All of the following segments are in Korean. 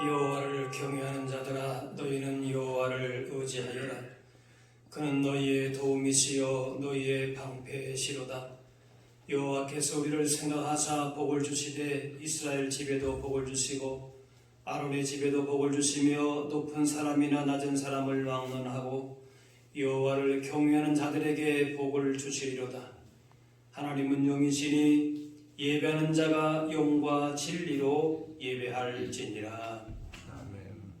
여호와를 경외하는 자들아, 너희는 여호와를 의지하여라. 그는 너희의 도움이시여 너희의 방패시로다. 여호와께서 우리를 생각하사 복을 주시되 이스라엘 집에도 복을 주시고 아론의 집에도 복을 주시며 높은 사람이나 낮은 사람을 왕론하고 여호와를 경외하는 자들에게 복을 주시리로다. 하나님은 영이시니 예배하는 자가 영과 진리로 예배할지니라. 아멘.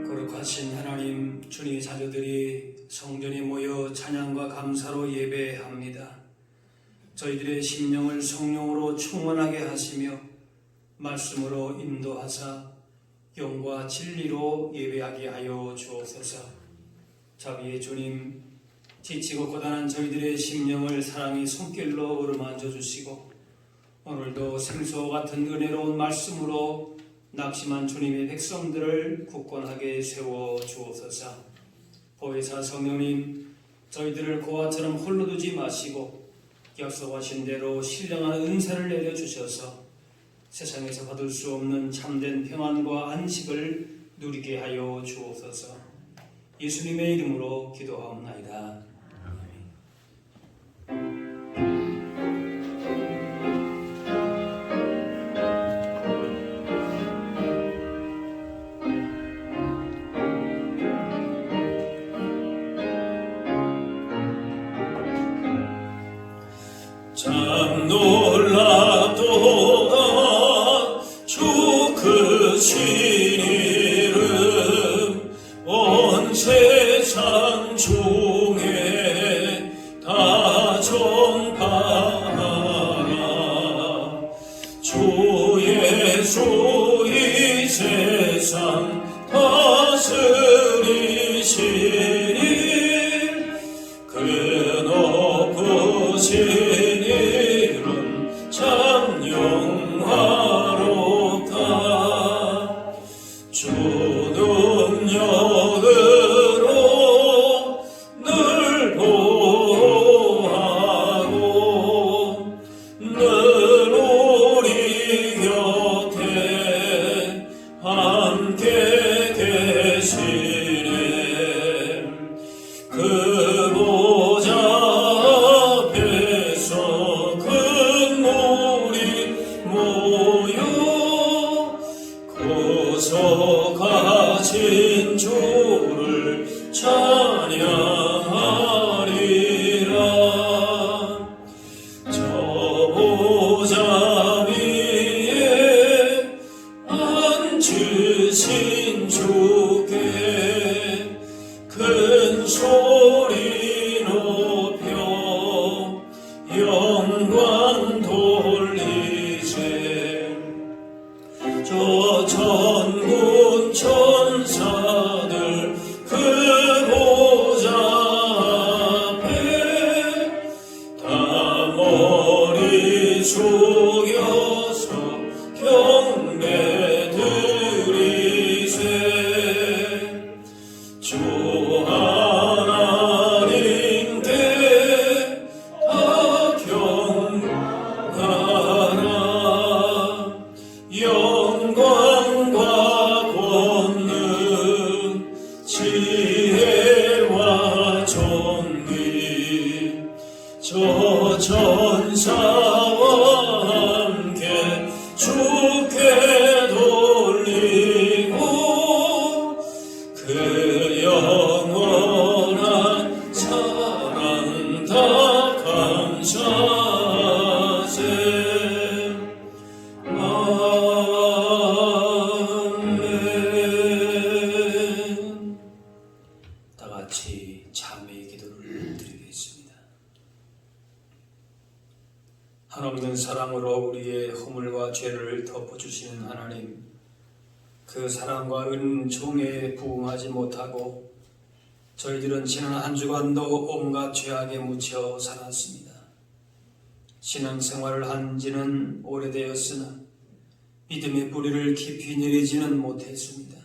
거룩하신 하나님, 주님의 자녀들이 성전에 모여 찬양과 감사로 예배합니다. 저희들의 심령을 성령으로 충만하게 하시며 말씀으로 인도하사 영과 진리로 예배하게 하여 주옵소서. 자비의 주님, 지치고 고단한 저희들의 심령을 사랑의 손길로 어루만져 주시고 오늘도 생수와 같은 은혜로운 말씀으로 낙심한 주님의 백성들을 굳건하게 세워 주옵소서. 보혜사 성령님, 저희들을 고아처럼 홀로 두지 마시고 약속하신 대로 신령한 은사를 내려주셔서 세상에서 받을 수 없는 참된 평안과 안식을 누리게 하여 주옵소서. 예수님의 이름으로 기도하옵나이다. 참 놀랍도다 주 크신 이름 온 세상 중에 다 전파하라. 주 예수 이 세상 다스리시니 그 높으신 참 영화롭다. 주 능력으로 늘 보호하고 늘 우리 곁에 함께 계시네. 그 보좌 앞에서 모여 구속하신 주를 찬양하리라. 저 보좌 위에 앉으신 주께 큰 소리 높여 영광 돌리세. 저 천군 천사들 그 보좌 앞에 다 머리 숙여서 경배 드리세. 주 하나님께 다 경배하라. 영광과 권능 지혜와 존귀 저 천사와 함께 주께 돌리고 그 영원한 사랑 다 감사하세. 아멘. 다 같이 참회의 기도를 드리겠습니다. 한없는 사랑으로 우리의 허물과 죄를 덮어주시는 하나님, 그 사랑과 은총에 부응하지 못하고 저희들은 지난 한 주간도 온갖 죄악에 묻혀 살았습니다. 신앙생활을 한 지는 오래되었으나 믿음의 뿌리를 깊이 내리지는 못했습니다.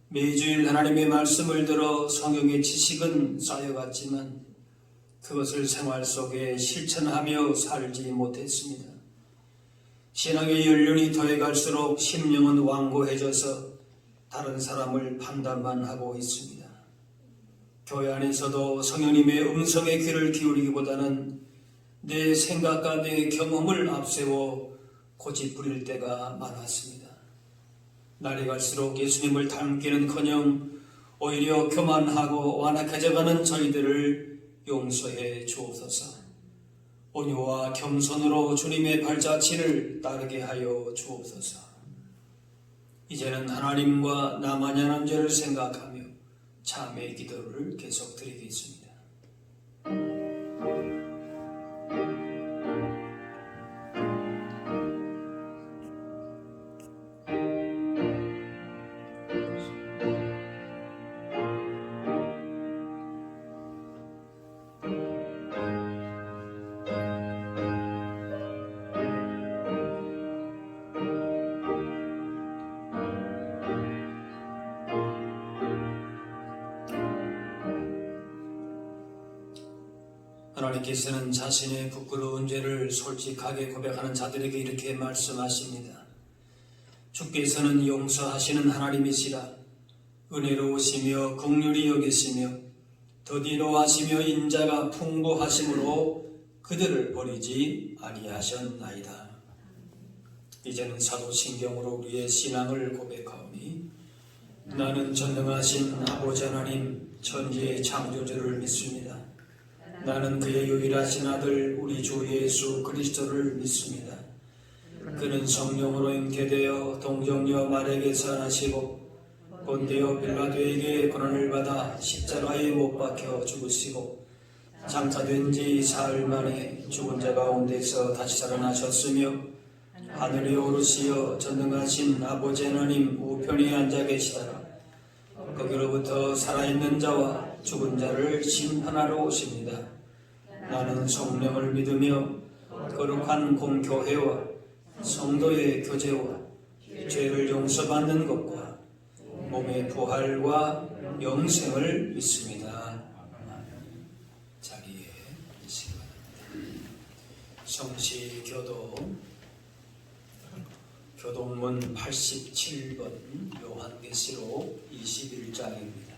매주일 하나님의 말씀을 들어 성경의 지식은 쌓여갔지만 그것을 생활 속에 실천하며 살지 못했습니다. 신앙의 연륜이 더해갈수록 심령은 완고해져서 다른 사람을 판단만 하고 있습니다. 교회 안에서도 성령님의 음성에 귀를 기울이기보다는 내 생각과 내 경험을 앞세워 고집부릴 때가 많았습니다. 날이 갈수록 예수님을 닮기는커녕 오히려 교만하고 완악해져가는 저희들을 용서해 주옵소서. 온유와 겸손으로 주님의 발자취를 따르게 하여 주옵소서. 이제는 하나님과 나만이 하는 죄를 생각하며 참의 기도를 계속 드리겠습니다. 하나님께서는 자신의 부끄러운 죄를 솔직하게 고백하는 자들에게 이렇게 말씀하십니다. 주께서는 용서하시는 하나님이시라. 은혜로우시며 긍휼히 여기시며 더디로 하시며 인자가 풍부하심으로 그들을 버리지 아니하셨나이다. 이제는 사도신경으로 우리의 신앙을 고백하오니 나는 전능하신 아버지 하나님 천지의 창조주를 믿습니다. 나는 그의 유일하신 아들 우리 주 예수 그리스도를 믿습니다. 그는 성령으로 잉태되어 동정녀 마리아에게서 나시고 본디오 빌라도에게 고난을 받아 십자가에 못 박혀 죽으시고 장사된 지 사흘 만에 죽은 자 가운데서 다시 살아나셨으며 하늘에 오르시어 전능하신 아버지 하나님 우편에 앉아 계시다가 거기로부터 살아있는 자와 죽은 자를 심판하러 오십니다. 나는 성령을 믿으며 거룩한 공교회와 성도의 교제와 죄를 용서받는 것과 몸의 부활과 영생을 믿습니다. 자리에 계시기 바랍니다. 성시교도 교동문 87번 요한계시록 21장입니다.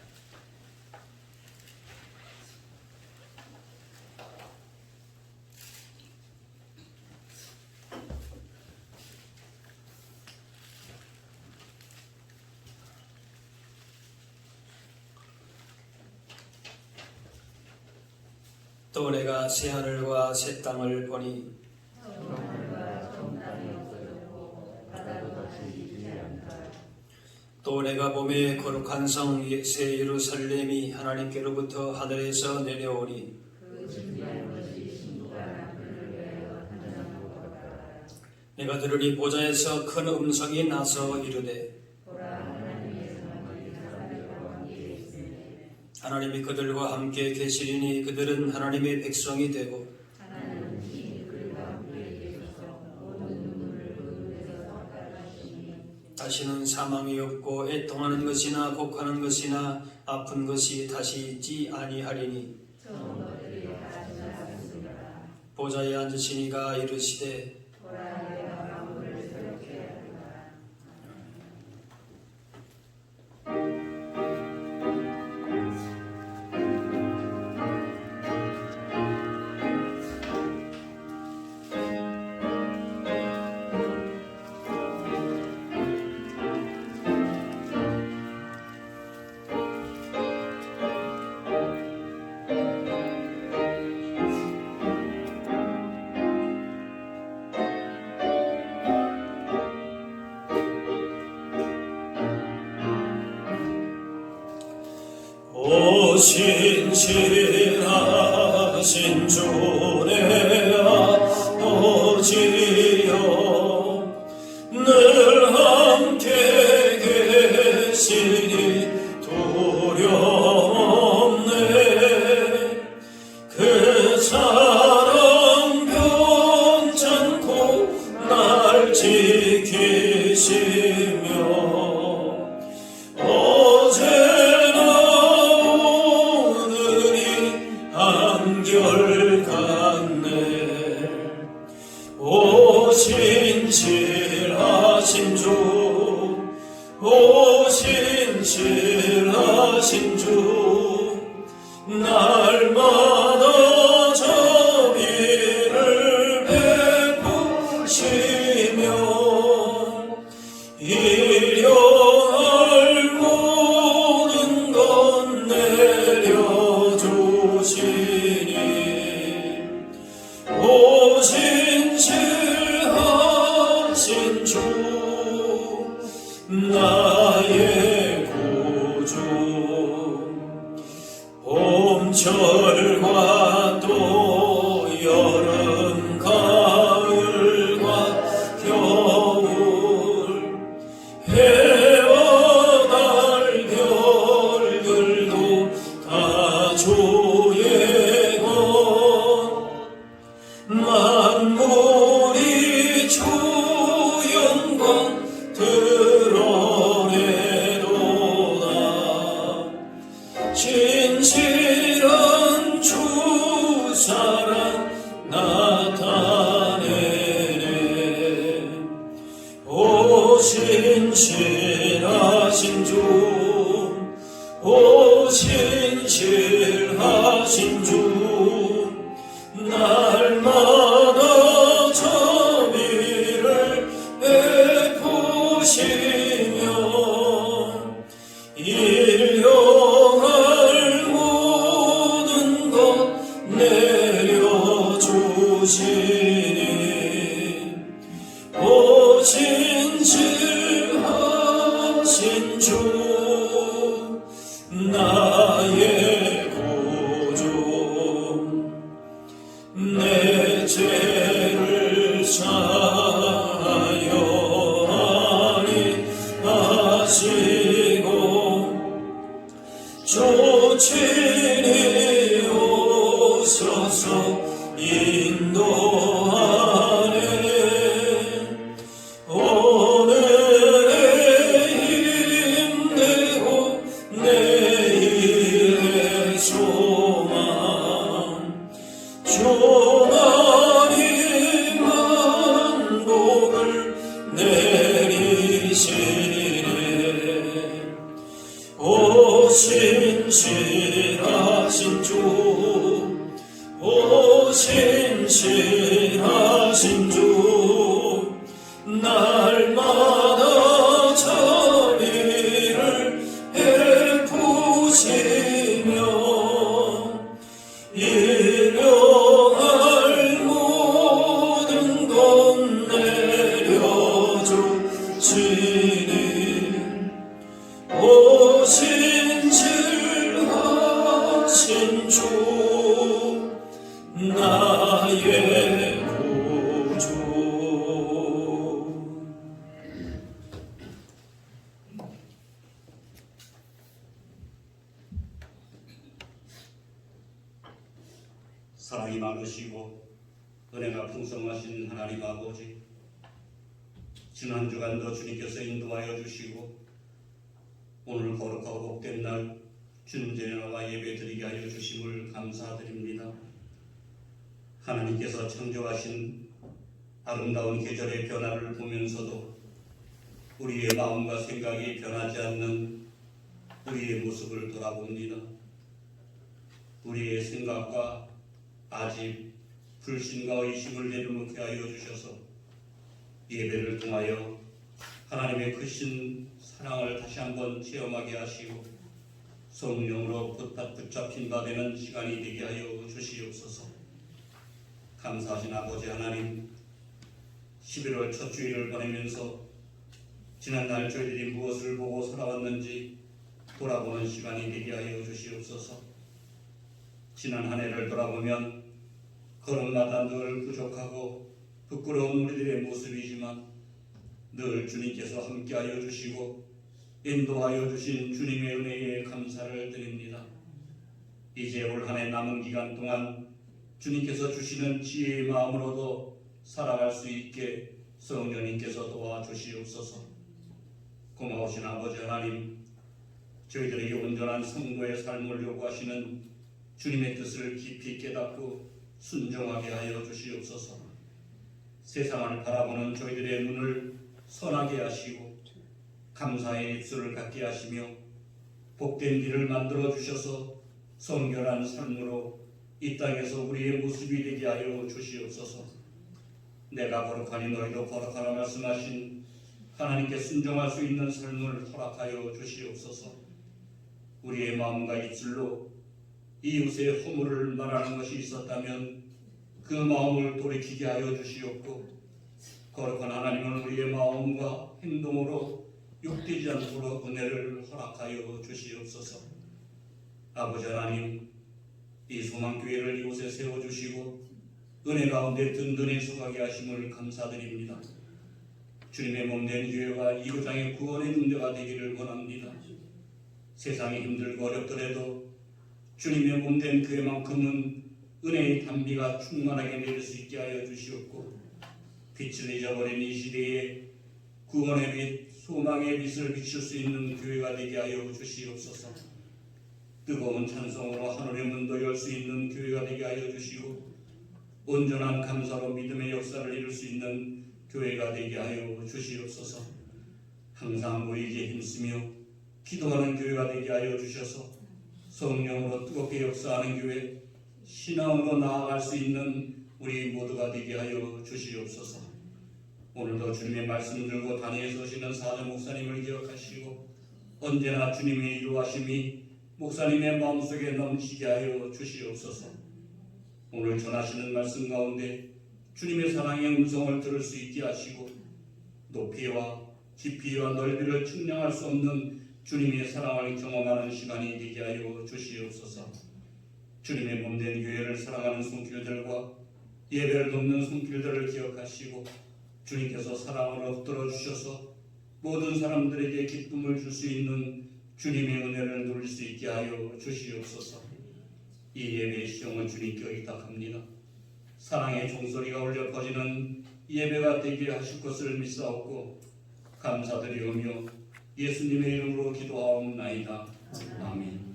또 내가 새 하늘과 새 땅을 보니 또 내가 봄에 거룩한 성 새 예루살렘이 하나님께로부터 하늘에서 내려오니 내가 들으니 보좌에서 큰 음성이 나서 이르되 하나님이 그들과 함께 계시리니 그들은 하나님의 백성이 되고 다시는 사망이 없고 애통하는 것이나 곡하는 것이나 아픈 것이 다시 있지 아니하리니 보좌에 앉으시니가 이르시되 신실하신 주내 아버지여 늘 함께 계시니 두려움없네 그 사랑 신실하신 주, 오 신실하신 주, 날마다 자비를 베푸시며 일용할 모든 것 내려주시니 오 신실하신 주, 나의 구주. 봄철과 또 여름 가을과 겨울, 해와 달 별들도 다 주의 것, 만물이 주 영광 드러내도다. 진실한 주 사랑 나타내네. 오 신실하신 주, 오 신실하신 주, 날마다 자비를 베푸시며 일용할 모든 것 내려주시니 오 신실하신 주, 나의 구주. 내 죄를 사하여하니 하시고 주 친히 오셔서 인도하네. 오늘의 힘내고 내일의 소망, 주 하나님 만복을 내리시네. 오 신실하신 주, 오 신실하신 주, 날마다 자비를 베푸시며 일용할 모든 것 내려주시니 오 신실하신 주, 나의 구주. 사랑이 많으시고 은혜가 풍성하신 하나님 아버지, 지난 한 주간도 주님께서 인도하여 주시고 오늘 거룩하고 복된 날 주님 전에 나와 예배드리게 하여 주심을 감사드립니다. 하나님께서 창조하신 아름다운 계절의 변화를 보면서도 우리의 마음과 생각이 변하지 않는 우리의 모습을 돌아봅니다. 우리의 생각과 아직 불신과 의심을 내려놓게 하여 주셔서 예배를 통하여 하나님의 크신 사랑을 다시 한번 체험하게 하시고 성령으로 붙잡힌 바 되는 시간이 되게 하여 주시옵소서. 감사하신 아버지 하나님, 11월 첫 주일을 보내면서 지난날 저희들이 무엇을 보고 살아왔는지 돌아보는 시간이 되게 하여 주시옵소서. 지난 한 해를 돌아보면 걸음마다 늘 부족하고 부끄러운 우리들의 모습이지만 늘 주님께서 함께하여 주시고 인도하여 주신 주님의 은혜에 감사를 드립니다. 이제 올 한 해 남은 기간 동안 주님께서 주시는 지혜의 마음으로도 살아갈 수 있게 성령님께서 도와주시옵소서. 고마우신 아버지 하나님, 저희들에게 온전한 성도의 삶을 요구하시는 주님의 뜻을 깊이 깨닫고 순종하게 하여 주시옵소서. 세상을 바라보는 저희들의 눈을 선하게 하시고 감사의 입술을 갖게 하시며 복된 길을 만들어 주셔서 성결한 삶으로 이 땅에서 우리의 모습이 되게 하여 주시옵소서. 내가 거룩하니 너희도 거룩하라 말씀하신 하나님께 순종할 수 있는 삶을 허락하여 주시옵소서. 우리의 마음과 입술로 이웃의 허물을 말하는 것이 있었다면 그 마음을 돌이키게 하여 주시옵고, 거룩한 하나님은 우리의 마음과 행동으로 욕되지 않도록 은혜를 허락하여 주시옵소서. 아버지 하나님, 이 소망교회를 이곳에 세워주시고 은혜 가운데 든든히 서가게 하심을 감사드립니다. 주님의 몸된 교회가 이 교장의 구원의 능대가 되기를 원합니다. 세상이 힘들고 어렵더라도 주님의 몸된 교회만큼은 은혜의 단비가 충만하게 내릴 수 있게 하여 주시옵고, 빛을 잊어버린 이 시대에 구원의 빛, 소망의 빛을 비출 수 있는 교회가 되게 하여 주시옵소서. 뜨거운 찬송으로 하늘의 문도 열 수 있는 교회가 되게 하여 주시고, 온전한 감사로 믿음의 역사를 이룰 수 있는 교회가 되게 하여 주시옵소서. 항상 모이기에 힘쓰며 기도하는 교회가 되게 하여 주셔서 성령으로 뜨겁게 역사하는 교회, 신앙으로 나아갈 수 있는 우리 모두가 되게 하여 주시옵소서. 오늘도 주님의 말씀 들고 단위에 서시는 사정 목사님을 기억하시고 언제나 주님의 이루하심이 목사님의 마음속에 넘치게 하여 주시옵소서. 오늘 전하시는 말씀 가운데 주님의 사랑의 음성을 들을 수 있게 하시고 높이와 깊이와 넓이를 측량할 수 없는 주님의 사랑을 경험하는 시간이 되게 하여 주시옵소서. 주님의 몸된 교회를 사랑하는 손길들과 예배를 돕는 손길들을 기억하시고 주님께서 사랑을 엎드려 주셔서 모든 사람들에게 기쁨을 줄 수 있는 주님의 은혜를 누릴 수 있게 하여 주시옵소서. 이 예배의 시종을 주님께 의탁합니다. 사랑의 종소리가 울려 퍼지는 예배가 되게 하실 것을 믿사옵고 감사드리오며 예수님의 이름으로 기도하옵나이다. 아멘.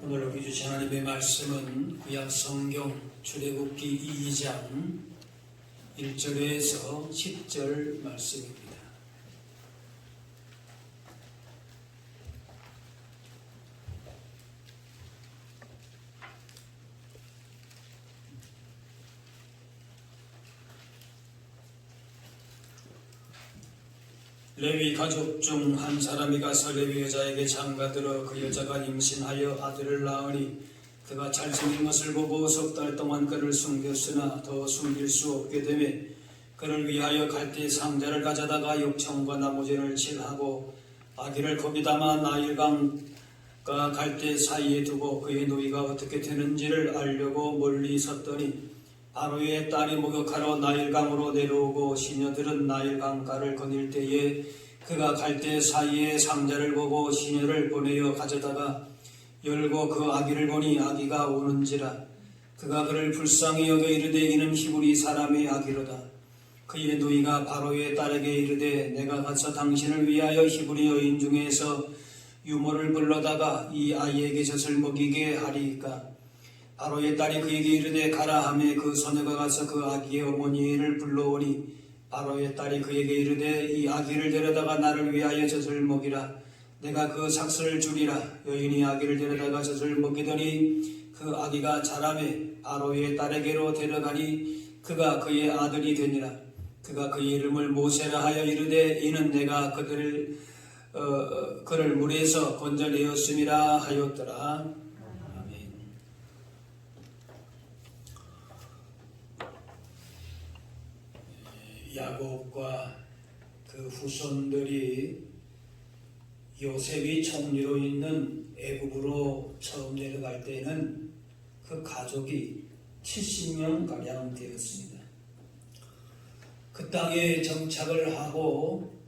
오늘 우리 주신 하나님의 말씀은 구약 성경 출애굽기 2장 1절에서 10절 말씀입니다. 레위 가족 중 한 사람이 가서 레위 여자에게 장가들어 그 여자가 임신하여 아들을 낳으니 그가 잘생긴 것을 보고 석 달 동안 그를 숨겼으나 더 숨길 수 없게 되매 그를 위하여 갈대 상자를 가져다가 욕청과 나무진을 칠하고 아기를 거기 담아 나일강과 갈대 사이에 두고 그의 노이가 어떻게 되는지를 알려고 멀리 섰더니 바로의 딸이 목욕하러 나일강으로 내려오고 시녀들은 나일강가를 거닐 때에 그가 갈대 사이에 상자를 보고 시녀를 보내어 가져다가 열고 그 아기를 보니 아기가 우는지라. 그가 그를 불쌍히 여겨 이르되 이는 히브리 사람의 아기로다. 그의 누이가 바로의 딸에게 이르되 내가 가서 당신을 위하여 히브리 여인 중에서 유모를 불러다가 이 아이에게 젖을 먹이게 하리이까. 바로의 딸이 그에게 이르되 가라 하매 그 소녀가 가서 그 아기의 어머니를 불러오니 바로의 딸이 그에게 이르되 이 아기를 데려다가 나를 위하여 젖을 먹이라. 내가 그 삭슬을 주리라. 여인이 아기를 데려다가 젖을 먹이더니 그 아기가 자라매 바로의 딸에게로 데려가니 그가 그의 아들이 되니라. 그가 그의 이름을 모세라 하여 이르되 이는 내가 그를 물에서 건져내었음이라 하였더라. 야곱과 그 후손들이 요셉이 총리로 있는 애굽으로 처음 내려갈 때는 그 가족이 70명 가량 되었습니다. 그 땅에 정착을 하고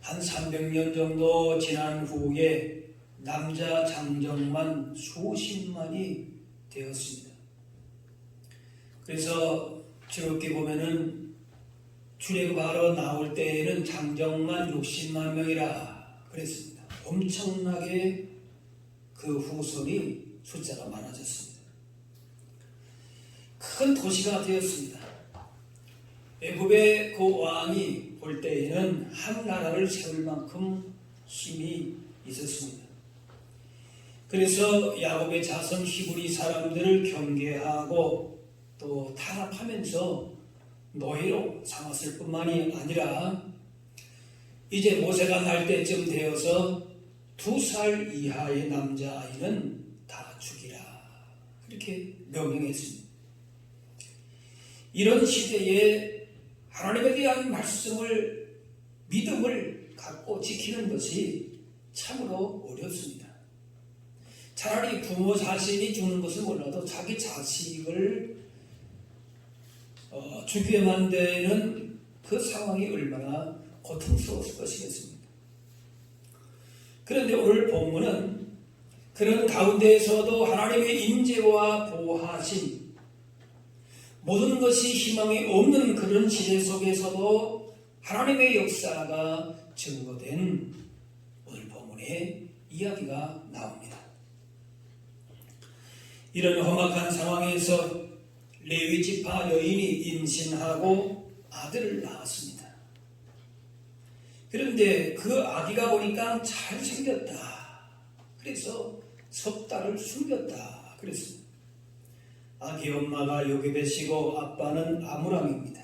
한 300년 정도 지난 후에 남자 장정만 수십만이 되었습니다. 그래서 저렇게 보면은 출애굽하러 나올 때에는 장정만 60만 명이라 그랬습니다. 엄청나게 그 후손이 숫자가 많아졌습니다. 큰 도시가 되었습니다. 애굽의 그 왕이 볼 때에는 한 나라를 세울 만큼 힘이 있었습니다. 그래서 야곱의 자손 히브리 사람들을 경계하고 또 탄압하면서 노예로 삼았을 뿐만이 아니라 이제 모세가 날 때쯤 되어서 2살 이하의 남자아이는 다 죽이라 그렇게 명령했습니다. 이런 시대에 하나님에 대한 말씀을 믿음을 갖고 지키는 것이 참으로 어렵습니다. 차라리 부모 자신이 죽는 것을 몰라도 자기 자식을 죽게 만드는 그 상황이 얼마나 고통스러웠을 것이겠습니까? 그런데 오늘 본문은 그런 가운데에서도 하나님의 임재와 보호하심, 모든 것이 희망이 없는 그런 시대 속에서도 하나님의 역사가 증거된 오늘 본문의 이야기가 나옵니다. 이런 험악한 상황에서 레위 지파 여인이 임신하고 아들을 낳았습니다. 그런데 그 아기가 보니까 잘생겼다. 그래서 석 달을 숨겼다. 그랬습니다. 아기 엄마가 요게벳이고 아빠는 아므람입니다.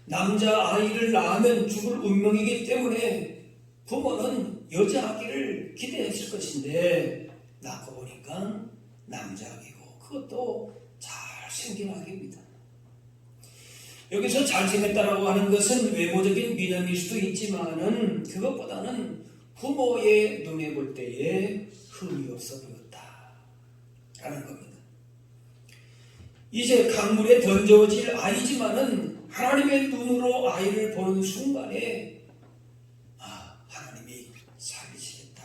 남자아이를 낳으면 죽을 운명이기 때문에 부모는 여자아기를 기대했을 것인데 낳고 보니까 남자아기고 그것도 잘생긴 아기입니다. 여기서 잘생겼다라고 하는 것은 외모적인 미남일 수도 있지만은 그것보다는 부모의 눈에 볼 때에 흠이 없어 보였다라는 겁니다. 이제 강물에 던져질 아이지만은 하나님의 눈으로 아이를 보는 순간에 하나님이 살리시겠다,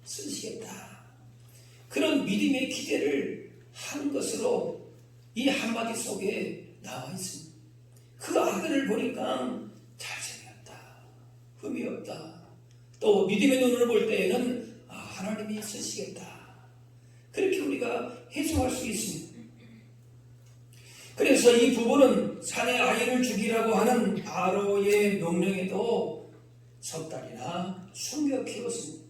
쓰시겠다 그런 믿음의 기대를 한 것으로 이 한마디 속에 나와 있습니다. 그 아들을 보니까 잘생겼다, 흠이 없다, 또 믿음의 눈으로 볼 때에는 하나님이 쓰시겠다 그렇게 우리가 해석할 수 있습니다. 그래서 이 부부는 산에 아이를 죽이라고 하는 바로의 명령에도 석 달이나 숨겨 키웠습니다.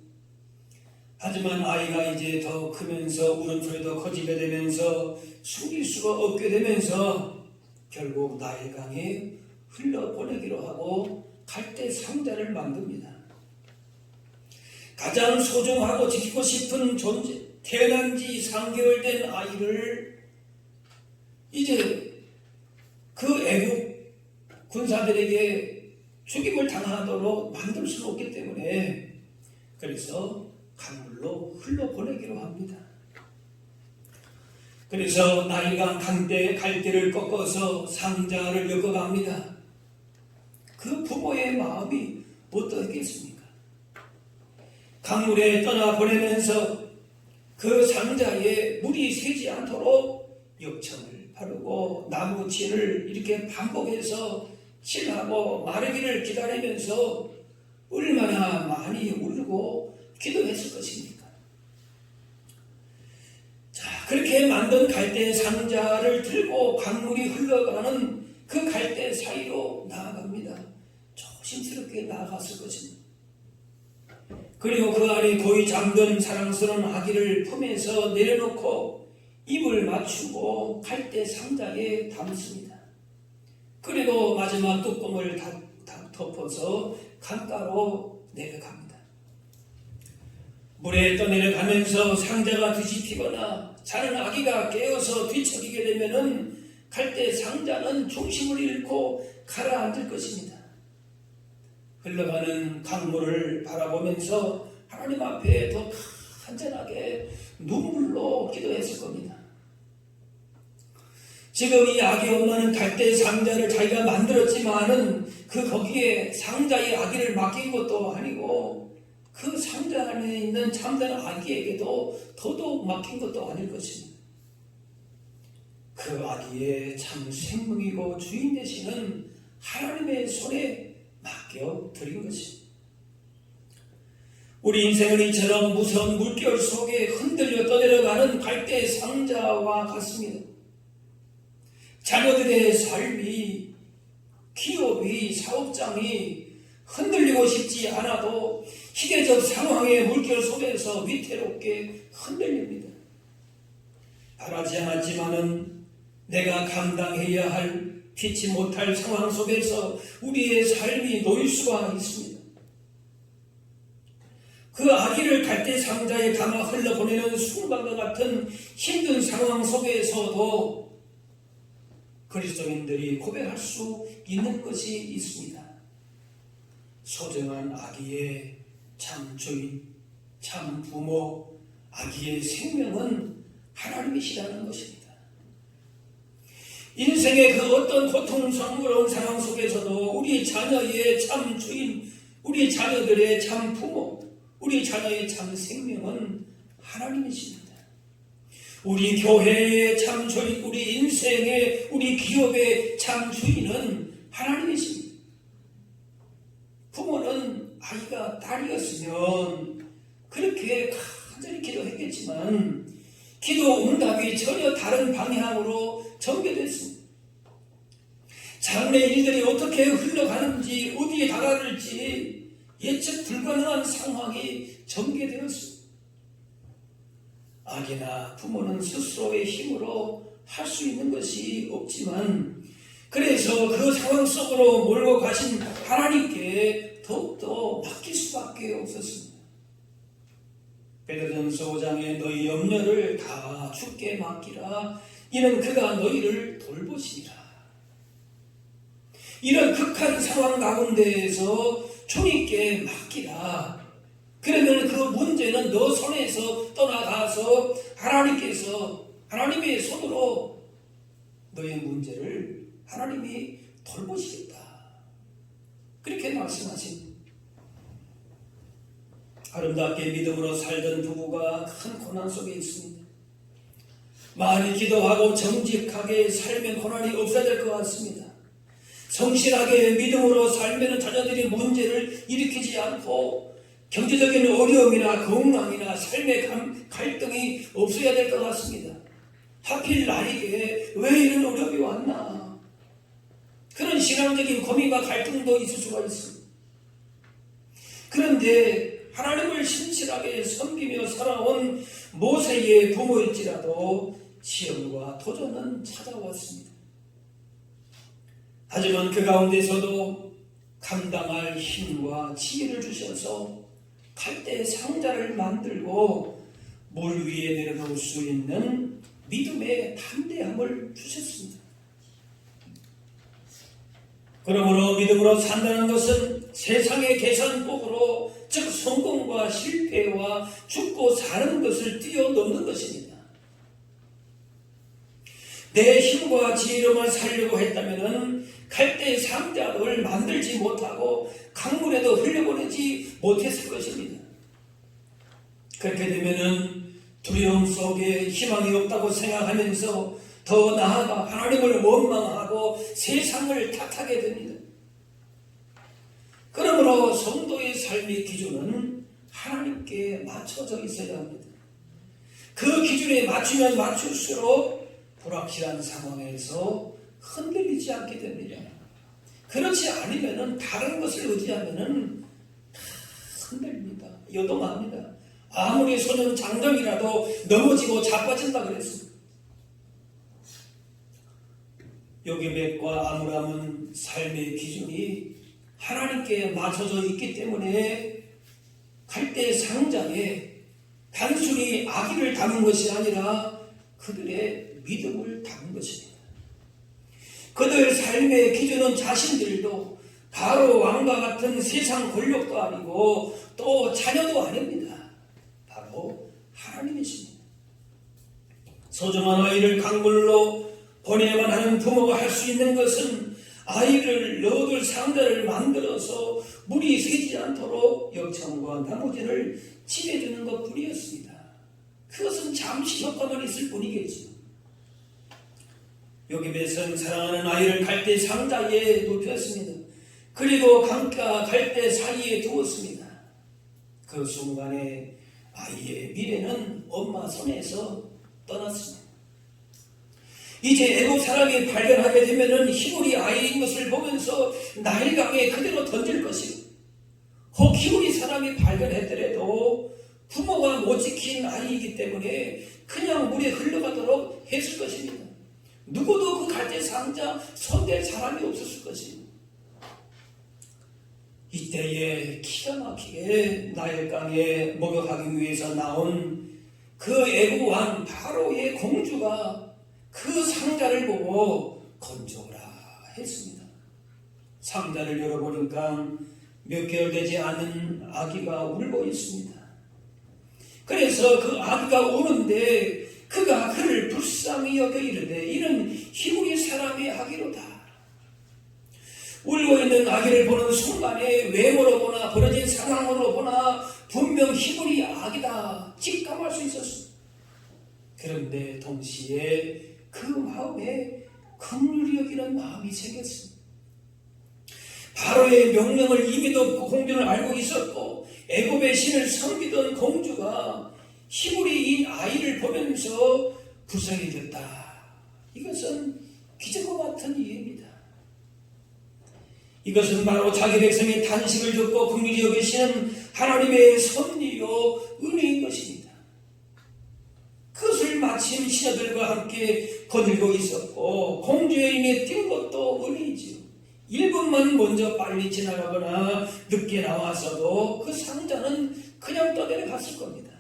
하지만 아이가 이제 더 크면서 울음소리 더 커지게 되면서 숨길 수가 없게 되면서 결국 나일강에 흘려보내기로 하고 갈대 상자를 만듭니다. 가장 소중하고 지키고 싶은 존재, 태어난 지 3개월 된 아이를 이제 그 애국 군사들에게 죽임을 당하도록 만들 수는 없기 때문에 그래서 강물로 흘려보내기로 합니다. 그래서 나일강 갈대를 꺾어서 상자를 엮어갑니다. 그 부모의 마음이 어떻겠습니까? 강물에 떠나보내면서 그 상자에 물이 새지 않도록 역청을 바르고 나무 칠을 이렇게 반복해서 칠하고 마르기를 기다리면서 얼마나 많이 울고 기도했을 것입니까? 자, 그렇게 만든 갈대 상자를 들고 강물이 흘러가는 그 갈대 사이로 나아갑니다. 조심스럽게 나아갔을 것입니다. 그리고 그 안에 거의 잠든 사랑스러운 아기를 품에서 내려놓고 입을 맞추고 갈대 상자에 담습니다. 그리고 마지막 뚜껑을 덮어서 강가로 내려갑니다. 물에 떠내려가면서 상자가 뒤집히거나 자는 아기가 깨어서 뒤척이게 되면은 갈대 상자는 중심을 잃고 가라앉을 것입니다. 흘러가는 강물을 바라보면서 하나님 앞에 더 간절하게 눈물로 기도했을 겁니다. 지금 이 아기 엄마는 갈대 상자를 자기가 만들었지만은 거기에 상자에 아기를 맡긴 것도 아니고 그 상자 안에 있는 참된 아기에게도 더더욱 맡긴 것도 아닐 것입니다. 그 아기의 참 생명이고 주인 되시는 하나님의 손에 맡겨드린 것입니다. 우리 인생은 이처럼 무서운 물결 속에 흔들려 떠내려가는 갈대 상자와 같습니다. 자녀들의 삶이, 기업이, 사업장이 흔들리고 싶지 않아도 시대적 상황의 물결 속에서 위태롭게 흔들립니다. 바라지 않았지만은 내가 감당해야 할 피치 못할 상황 속에서 우리의 삶이 놓일 수가 있습니다. 그 아기를 갈대 상자에 담아 흘러보내는 순간과 같은 힘든 상황 속에서도 그리스도인들이 고백할 수 있는 것이 있습니다. 소중한 아기의 참 주인, 참 부모, 아기의 생명은 하나님이시라는 것입니다. 인생의 그 어떤 고통스러운 상황 속에서도 우리 자녀의 참 주인, 우리 자녀들의 참 부모, 우리 자녀의 참 생명은 하나님이십니다. 우리 교회의 참 주인, 우리 인생의, 우리 기업의 참 주인은 하나님이십니다. 부모는 아이가 딸이었으면 그렇게 간절히 기도했겠지만 기도 응답이 전혀 다른 방향으로 전개됐습니다. 장래 일들이 어떻게 흘러가는지, 어디에 다다를지 예측 불가능한 상황이 전개되었습니다. 아기나 부모는 스스로의 힘으로 할 수 있는 것이 없지만 그래서 그 상황 속으로 몰고 가신 하나님께 더욱더 맡길 수밖에 없었습니다. 베드로전서 5장에 너희 염려를 다 주께 맡기라. 이는 그가 너희를 돌보시리라. 이런 극한 상황 가운데에서 주님께 맡기라. 그러면 그 문제는 너 손에서 떠나가서 하나님의 손으로 너의 문제를 하나님이 돌보시겠다. 그렇게 말씀하십니다. 아름답게 믿음으로 살던 부부가 큰 고난 속에 있습니다. 많이 기도하고 정직하게 살면 고난이 없어야 될 것 같습니다. 성실하게 믿음으로 살면 자녀들이 문제를 일으키지 않고 경제적인 어려움이나 건강이나 삶의 갈등이 없어야 될 것 같습니다. 하필 나에게 왜 이런 어려움이 왔나? 그런 신앙적인 고민과 갈등도 있을 수가 있습니다. 그런데 하나님을 신실하게 섬기며 살아온 모세의 부모일지라도 시험과 도전은 찾아왔습니다. 하지만 그 가운데서도 감당할 힘과 지혜를 주셔서 갈대 상자를 만들고 물 위에 내려놓을 수 있는 믿음의 담대함을 주셨습니다. 그러므로 믿음으로 산다는 것은 세상의 계산법으로 즉 성공과 실패와 죽고 사는 것을 뛰어넘는 것입니다. 내 힘과 지혜로만 살려고 했다면 갈대 상자를 만들지 못하고 강물에도 흘려보내지 못했을 것입니다. 그렇게 되면 두려움 속에 희망이 없다고 생각하면서 더 나아가 하나님을 원망하고 세상을 탓하게 됩니다. 그러므로 성도의 삶의 기준은 하나님께 맞춰져 있어야 합니다. 그 기준에 맞추면 맞출수록 불확실한 상황에서 흔들리지 않게 됩니다. 그렇지 않으면 다른 것을 의지하면 흔들립니다. 요동합니다. 아무리 소년 장정이라도 넘어지고 자빠진다 그랬습니다. 요게벳과 아므람은 삶의 기준이 하나님께 맞춰져 있기 때문에 갈대 상자에 단순히 아기를 담은 것이 아니라 그들의 믿음을 담은 것입니다. 그들 삶의 기준은 자신들도 바로 왕과 같은 세상 권력도 아니고 또 자녀도 아닙니다. 바로 하나님이십니다. 소중한 아이를 강물로 보내야만 하는 부모가 할 수 있는 것은 아이를 넣어둘 상자를 만들어서 물이 새지 않도록 역청과 나무진을 칠해주는 것뿐이었습니다. 그것은 잠시 효과만 있을 뿐이겠죠. 요셉은 사랑하는 아이를 갈대 상자에 눕혔습니다. 그리고 강가 갈대 사이에 두었습니다. 그 순간에 아이의 미래는 엄마 손에서 떠났습니다. 이제 애국 사람이 발견하게 되면은 히브리 아이인 것을 보면서 나일강에 그대로 던질 것이고, 혹 히브리 사람이 발견했더라도 부모가 못 지킨 아이이기 때문에 그냥 물에 흘러가도록 했을 것입니다. 누구도 그 갈대 상자 손댈 사람이 없었을 것입니다. 이때에 기가 막히게 나일강에 목욕하기 위해서 나온 그 애국왕 바로의 공주가 그 상자를 보고 건져오라 했습니다. 상자를 열어보니까 몇 개월 되지 않은 아기가 울고 있습니다. 그래서 그 아기가 우는데 그가 그를 불쌍히 여겨 이르되 이는 히브리 사람의 아기로다. 울고 있는 아기를 보는 순간에 외모로 보나 벌어진 상황으로 보나 분명 히브리 아기다 직감할 수 있었습니다. 그런데 동시에 그 마음에 긍휼히 여기는 마음이 생겼습니다. 바로의 명령을 이미도 공주는 알고 있었고 애굽의 신을 섬기던 공주가 히브리 이 아이를 보면서 불쌍해졌다. 이것은 기적과 같은 이해입니다. 이것은 바로 자기 백성이 탄식을 듣고 긍휼히 여기시는 하나님의 섭리요 은혜인 것입니다. 그것을 마침 신하들과 함께 거들고 있었고 공주의 입에 띈 것도 은혜이지요. 1분만 먼저 빨리 지나가거나 늦게 나와서도 그 상자는 그냥 떠내려갔을 겁니다.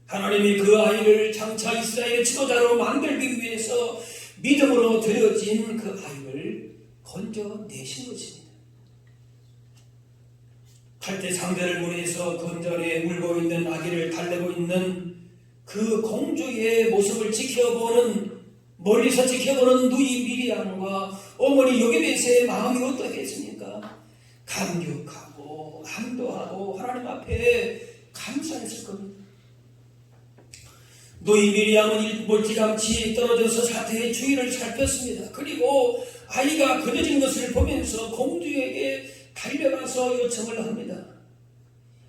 하나님이 그 아이를 장차 이스라엘의 지도자로 만들기 위해서 믿음으로 드려진 그 아이를 건져내신 것입니다. 갈대 상자를 문에서 건전에 울고 있는 아기를 달래고 있는 그 공주의 모습을 멀리서 지켜보는 누이 미리암과 어머니 요게벳의 마음이 어떠했습니까? 감격하고 안도하고 하나님 앞에 감사했을 겁니다. 누이 미리암은 멀찌감치 떨어져서 사태의 주위를 살폈습니다. 그리고 아이가 거둬진 것을 보면서 공주에게 달려가서 요청을 합니다.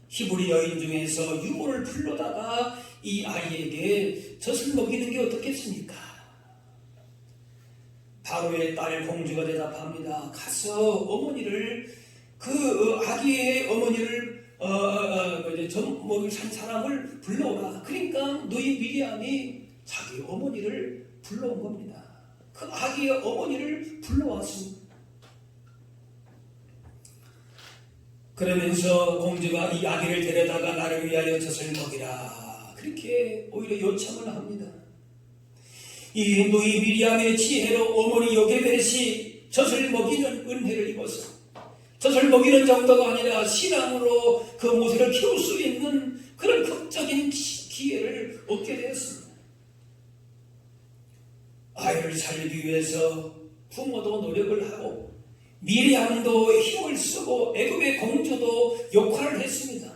히브리 여인 중에서 유모를 불러다가 이 아이에게 젖을 먹이는 게 어떻겠습니까? 바로의 딸 공주가 대답합니다. 가서 어머니를 그 아기의 어머니를 젖 먹일 산 사람을 불러오라. 그러니까 누이 미리암이 자기 어머니를 불러온 겁니다. 그 아기의 어머니를 불러왔습니다. 그러면서 공주가 이 아기를 데려다가 나를 위하여 젖을 먹이라. 그렇게 오히려 요청을 합니다. 이 누이 미리암의 지혜로 어머니 요게벳이 젖을 먹이는 은혜를 입어서 젖을 먹이는 정도가 아니라 신앙으로 그 모세를 키울 수 있는 그런 극적인 기회를 얻게 되었습니다. 아이를 살리기 위해서 부모도 노력을 하고 미리암도 힘을 쓰고 애굽의 공주도 역할을 했습니다.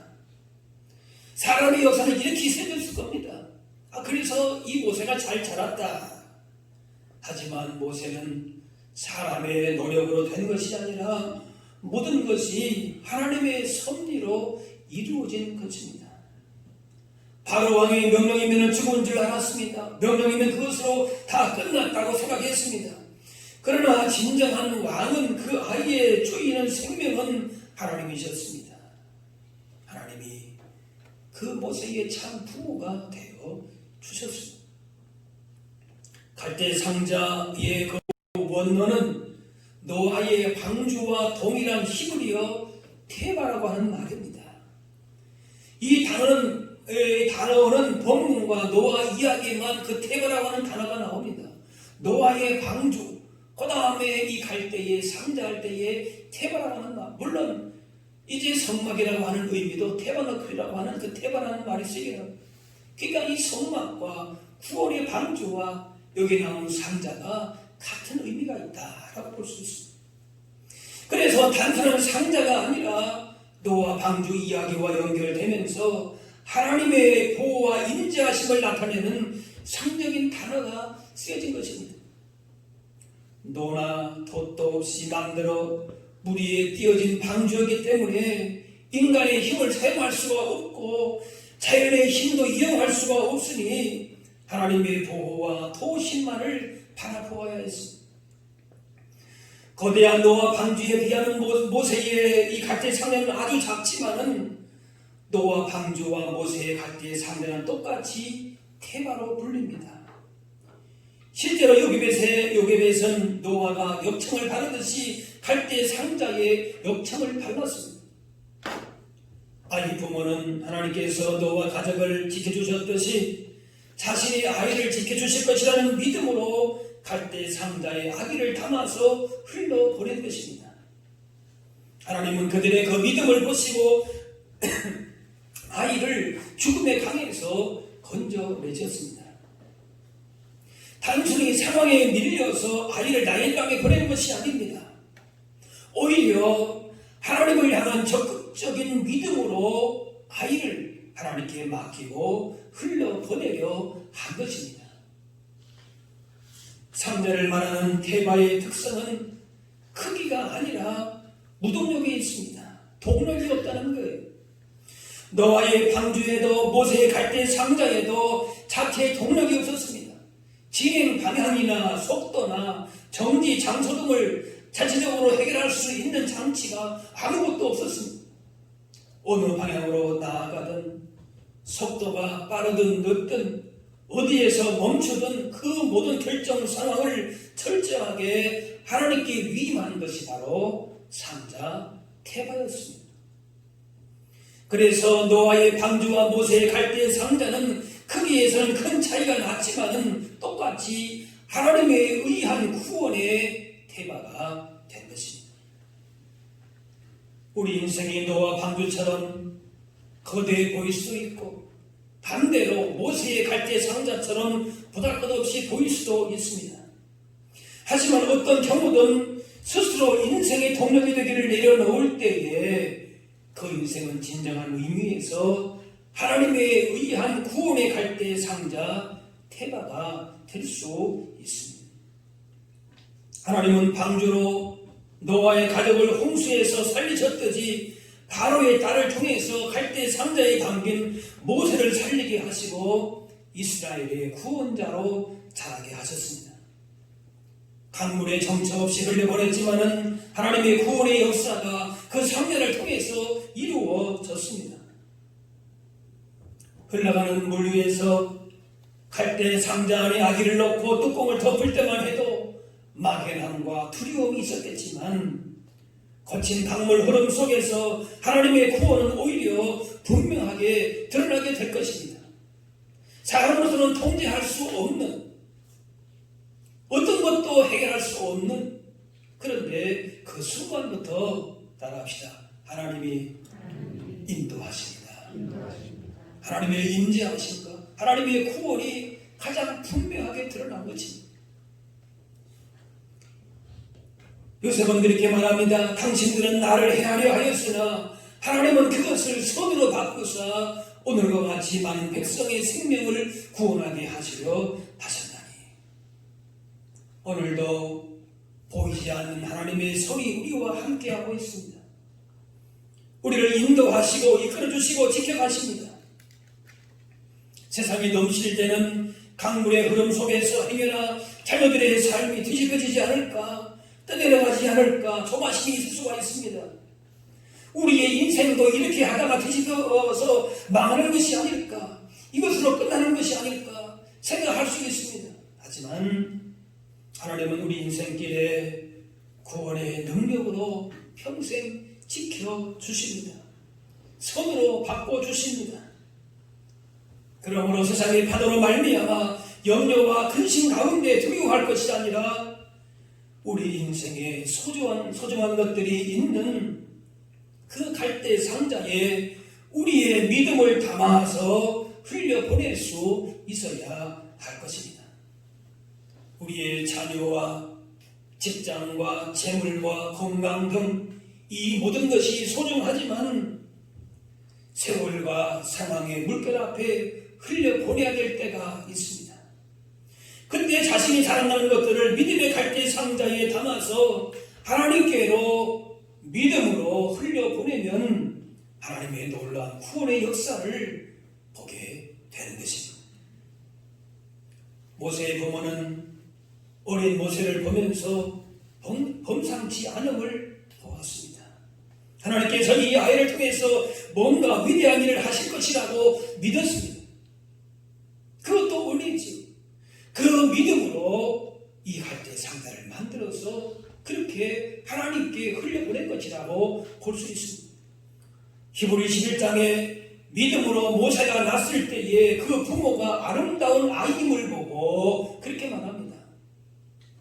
사람의 역사는 이렇게 세졌을 겁니다. 그래서 이 모세가 잘 자랐다. 하지만 모세는 사람의 노력으로 된 것이 아니라 모든 것이 하나님의 섭리로 이루어진 것입니다. 바로 왕의 명령이면 죽은 줄 알았습니다. 명령이면 그것으로 다 끝났다고 생각했습니다. 그러나 진정한 왕은 그 아이의 주인은 생명은 하나님이셨습니다. 하나님이 그 모세의 참 부모가 되어 주셨습니다. 갈대 상자의 그 원어는 노아의 방주와 동일한 히브리어 테바라고 하는 말입니다. 이 단어는 본문과 노아 이야기에만 그 테바라고 하는 단어가 나옵니다. 노아의 방주, 그 다음에 이 갈대의 상자할 때에 테바라고 하는 말, 물론 이제 성막이라고 하는 의미도 테바너클이라고 하는 그 테바라는 말이 쓰여요. 그러니까 이 성막과 구원의 방주와 여기 나온 상자가 같은 의미가 있다라고 볼 수 있습니다. 그래서 단순한 상자가 아니라 노아 방주 이야기와 연결되면서 하나님의 보호와 인자하심을 나타내는 상적인 단어가 쓰여진 것입니다. 노나 돛도 없이 만들어 물 위에 띄어진 방주였기 때문에 인간의 힘을 사용할 수가 없고 자연의 힘도 이용할 수가 없으니 하나님의 보호와 도우심만을 바라보아야 했습니다. 거대한 노아 방주에 비하는 모세의 이 갈대 상자는 아주 작지만은 노아 방주와 모세의 갈대 상자는 똑같이 테바로 불립니다. 실제로 요괴벳은 노아가 엽청을 바르듯이 갈대 상자에 엽청을 발랐습니다. 아이 부모는 하나님께서 노아 가족을 지켜주셨듯이 자신의 아이를 지켜주실 것이라는 믿음으로 갈대 상자에 아기를 담아서 흘러보낸 것입니다. 하나님은 그들의 그 믿음을 보시고 아이를 죽음의 강에서 건져내셨습니다. 단순히 상황에 밀려서 아이를 나일강에 보낸 것이 아닙니다. 오히려 하나님을 향한 적극적인 믿음으로 아이를 하나님께 맡기고 흘러보내려 한 것입니다. 상자를 말하는 테바의 특성은 크기가 아니라 무동력에 있습니다. 동력이 없다는 거예요. 노아의 방주에도 모세의 갈대 상자에도 자체의 동력이 없었습니다. 진행 방향이나 속도나 정지 장소 등을 자체적으로 해결할 수 있는 장치가 아무것도 없었습니다. 어느 방향으로 나아가든 속도가 빠르든 늦든 어디에서 멈추든 그 모든 결정 상황을 철저하게 하나님께 위임한 것이 바로 상자 테바였습니다. 그래서 노아의 방주와 모세의 갈대 상자는 크기에서는 큰 차이가 났지만은 똑같이 하나님의 의한 구원의 테바가 된 것입니다. 우리 인생이 노아 방주처럼 거대해 보일 수도 있고 반대로 모세의 갈대 상자처럼 보잘것없이 보일 수도 있습니다. 하지만 어떤 경우든 스스로 인생의 동력이 되기를 내려놓을 때에 그 인생은 진정한 의미에서 하나님의 의한 구원의 갈대 상자 테바가 될 수 있습니다. 하나님은 방주로 노아의 가족을 홍수에서 살리셨듯이 바로의 딸을 통해서 갈대 상자에 담긴 모세를 살리게 하시고 이스라엘의 구원자로 자라게 하셨습니다. 강물에 정처 없이 흘려보냈지만은 하나님의 구원의 역사가 그 상자를 통해서 이루어졌습니다. 흘러가는 물 위에서 갈대 상자 안에 아기를 넣고 뚜껑을 덮을 때만 해도 막연함과 두려움이 있었겠지만 거친 강물 흐름 속에서 하나님의 구원은 오히려 분명하게 드러나게 될 것입니다. 사람으로서는 통제할 수 없는, 어떤 것도 해결할 수 없는, 그런데 그 순간부터 따라합시다. 하나님이 인도하십니다. 하나님의 임재하심과 하나님의 구원이 가장 분명하게 드러난 것입니다. 요셉은 그렇게 말합니다. 당신들은 나를 해하려 하였으나 하나님은 그것을 선으로 바꾸사 오늘과 같이 많은 백성의 생명을 구원하게 하시려 하셨나니. 오늘도 보이지 않는 하나님의 손이 우리와 함께하고 있습니다. 우리를 인도하시고 이끌어주시고 지켜가십니다. 세상이 넘칠 때는 강물의 흐름 속에서 행여나 자녀들의 삶이 뒤집어지지 않을까, 떠내려가지 않을까 조바심이 있을 수가 있습니다. 우리의 인생도 이렇게 하다가 뒤집어서 망하는 것이 아닐까, 이것으로 끝나는 것이 아닐까 생각할 수 있습니다. 하지만 하나님은 우리 인생길에 구원의 능력으로 평생 지켜주십니다. 손으로 바꿔주십니다. 그러므로 세상의 파도로 말미암아 염려와 근심 가운데 두려워할 것이 아니라 우리 인생에 소중한 것들이 있는 그 갈대 상자에 우리의 믿음을 담아서 흘려보낼 수 있어야 할 것입니다. 우리의 자녀와 직장과 재물과 건강 등 이 모든 것이 소중하지만 세월과 상황의 물결 앞에 흘려보내야 될 때가 있습니다. 그때 자신이 자랑하는 것들을 믿음의 갈대 상자에 담아서 하나님께로 믿음으로 흘려보내면 하나님의 놀라운 구원의 역사를 보게 되는 것입니다. 모세의 부모는 어린 모세를 보면서 범상치 않음을 보았습니다. 하나님께서 이 아이를 통해서 뭔가 위대한 일을 하실 것이라고 믿었습니다. 그것도 옳리지요. 그 믿음으로 이 갈대 상자를 만들어서 그렇게 하나님께 흘려보낸 것이라고 볼 수 있습니다. 히브리 11장에 믿음으로 모세가 낳았을 때에 그 부모가 아름다운 아이임을 보고 그렇게 말합니다.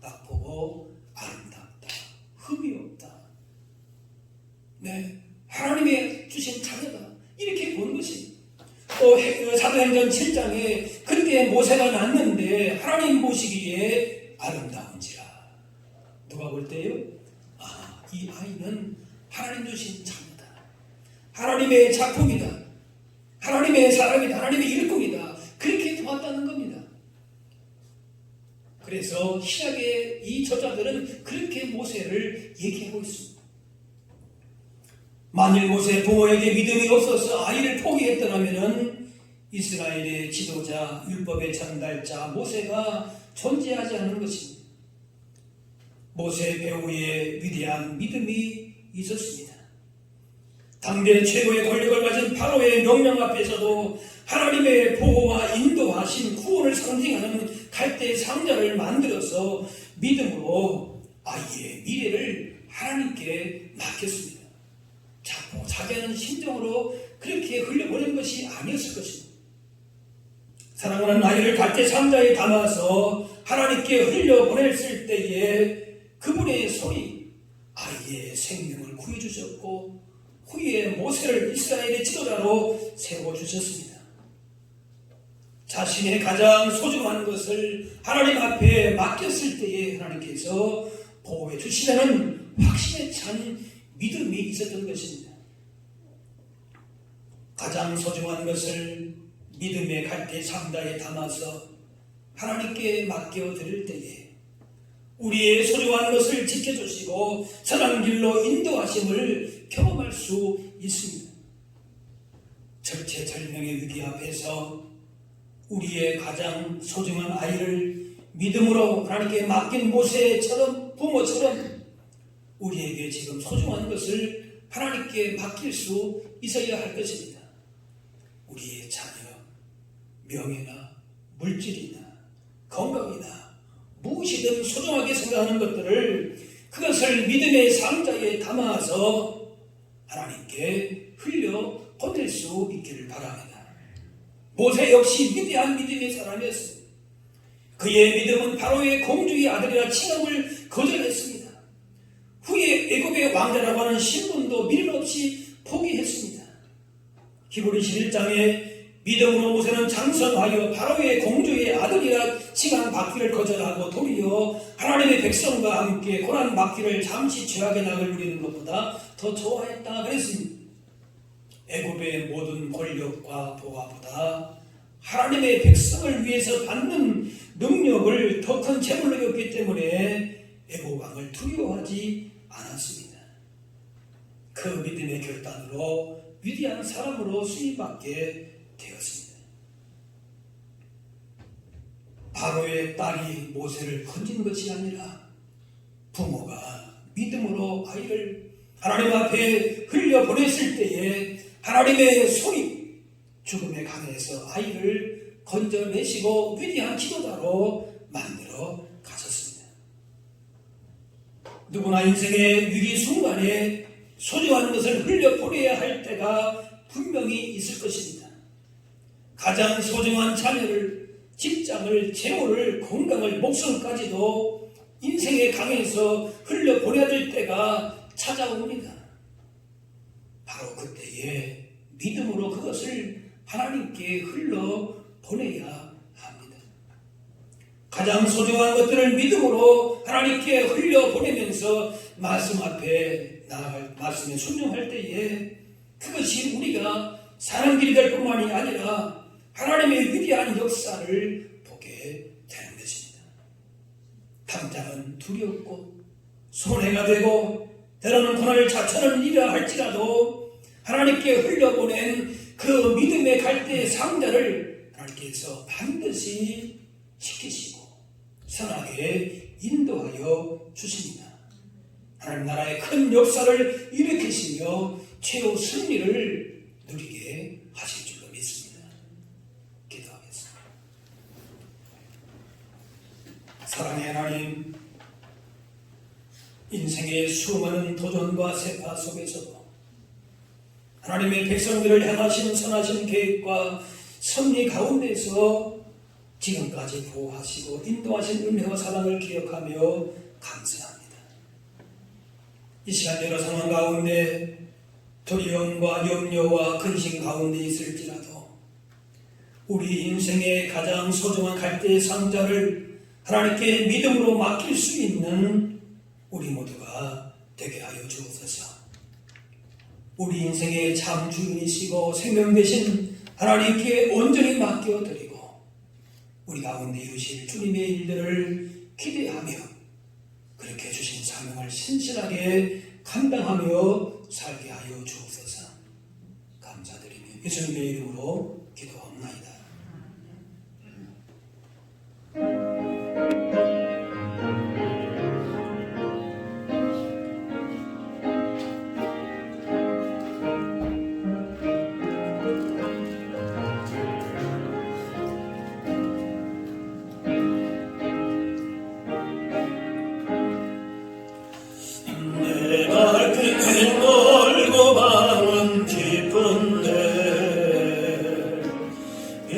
딱 보고 아름답다, 흠이 없다. 네, 하나님의 주신 자녀다, 이렇게 보는 것입니다. 또 사도행전 7장에 그때 모세가 낳았는데 하나님 보시기에 아름다운지라. 누가 볼 때요? 이 아이는 하나님 주신 자녀다, 하나님의 작품이다, 하나님의 사람이다, 하나님의 일꾼이다, 그렇게 보았다는 겁니다. 그래서 신약의 이 저자들은 그렇게 모세를 얘기하고 있습니다. 만일 모세 부모에게 믿음이 없어서 아이를 포기했더라면 이스라엘의 지도자, 율법의 전달자 모세가 존재하지 않는 것입니다. 모세 배후에 위대한 믿음이 있었습니다. 당대 최고의 권력을 가진 바로의 명령 앞에서도 하나님의 보호와 인도하신 구원을 상징하는 갈대 상자를 만들어서 믿음으로 아이의 미래를 하나님께 맡겼습니다. 자기는 심정으로 그렇게 흘려보낸 것이 아니었을 것입니다. 사랑하는 아이를 갈대 상자에 담아서 하나님께 흘려보냈을 때에 그분의 손이 아이의 생명을 구해주셨고 후에 모세를 이스라엘의 지도자로 세워주셨습니다. 자신의 가장 소중한 것을 하나님 앞에 맡겼을 때에 하나님께서 보호해 주시라는 확신에 찬 믿음이 있었던 것입니다. 가장 소중한 것을 믿음의 갈대 상자에 담아서 하나님께 맡겨드릴 때에 우리의 소중한 것을 지켜주시고 선한 길로 인도하심을 경험할 수 있습니다. 절체절명의 위기 앞에서 우리의 가장 소중한 아이를 믿음으로 하나님께 맡긴 모세처럼, 부모처럼 우리에게 지금 소중한 것을 하나님께 맡길 수 있어야 할 것입니다. 우리의 자녀, 명예나 물질이나 건강이나 무엇이든 소중하게 생각하는 것들을 그것을 믿음의 상자에 담아서 하나님께 흘려 보낼 수 있기를 바랍니다. 모세 역시 위대한 믿음의 사람이었습니다. 그의 믿음은 바로의 공주의 아들이라 칭함을 거절했습니다. 후에 애굽의 왕자라고 하는 신분도 미련 없이 포기했습니다. 히브리 11장에 믿음으로 모세는 장성하여 바로의 공주의 아들이라 칭함받기를 거절하고 도리어 하나님의 백성과 함께 고난받기를 잠시 죄악의 낙을 누리는 것보다 더 좋아했다 그랬습니다. 애굽의 모든 권력과 보화보다 하나님의 백성을 위해서 받는 능력을 더 큰 재물로 여겼기 때문에 애굽 왕을 두려워하지 않았습니다. 그 믿음의 결단으로 위대한 사람으로 수임받게 되었습니다. 바로의 딸이 모세를 건진 것이 아니라 부모가 믿음으로 아이를 하나님 앞에 흘려보냈을 때에 하나님의 손이 죽음의 강에서 아이를 건져내시고 위대한 지도자로 만들어 가셨습니다. 누구나 인생의 위기 순간에 소중한 것을 흘려보내야 할 때가 분명히 있을 것입니다. 가장 소중한 자녀를, 직장을, 재물을, 건강을, 목숨까지도 인생의 강에서 흘려보내야 될 때가 찾아옵니다. 바로 그때에 믿음으로 그것을 하나님께 흘려보내야 합니다. 가장 소중한 것들을 믿음으로 하나님께 흘려보내면서 말씀 앞에 나아갈 말씀에 순종할 때에 그것이 우리가 사는 길이 될 뿐만이 아니라 하나님의 위대한 역사를 보게 되는 것입니다. 당장은 두렵고 손해가 되고 때로는 고난을 자처는 일이라 할지라도 하나님께 흘려보낸 그 믿음의 갈대의 상자를 하나님께서 반드시 지키시고 선하게 인도하여 주십니다. 하나님 나라의 큰 역사를 일으키시며 최후 승리를 누리게 하실 줄로 믿습니다. 기도하겠습니다. 사랑의 하나님, 인생의 수많은 도전과 세파 속에서도 하나님의 백성들을 향하신 선하신 계획과 섭리 가운데서 지금까지 보호하시고 인도하신 은혜와 사랑을 기억하며 감사합니다. 이 시간 여러 상황 가운데 두려움과 염려와 근심 가운데 있을지라도 우리 인생의 가장 소중한 갈대의 상자를 하나님께 믿음으로 맡길 수 있는 우리 모두가 되게 하여 주옵소서. 우리 인생의 참 주인이시고 생명 되신 하나님께 온전히 맡겨드리고 우리 가운데 이루실 주님의 일들을 기대하며 그렇게 주신 사명을 신실하게 감당하며 살게 하여 주옵소서. 감사드리며 예수님의 이름으로 기도합나이다. 내가 길 멀고 방은 깊은데 이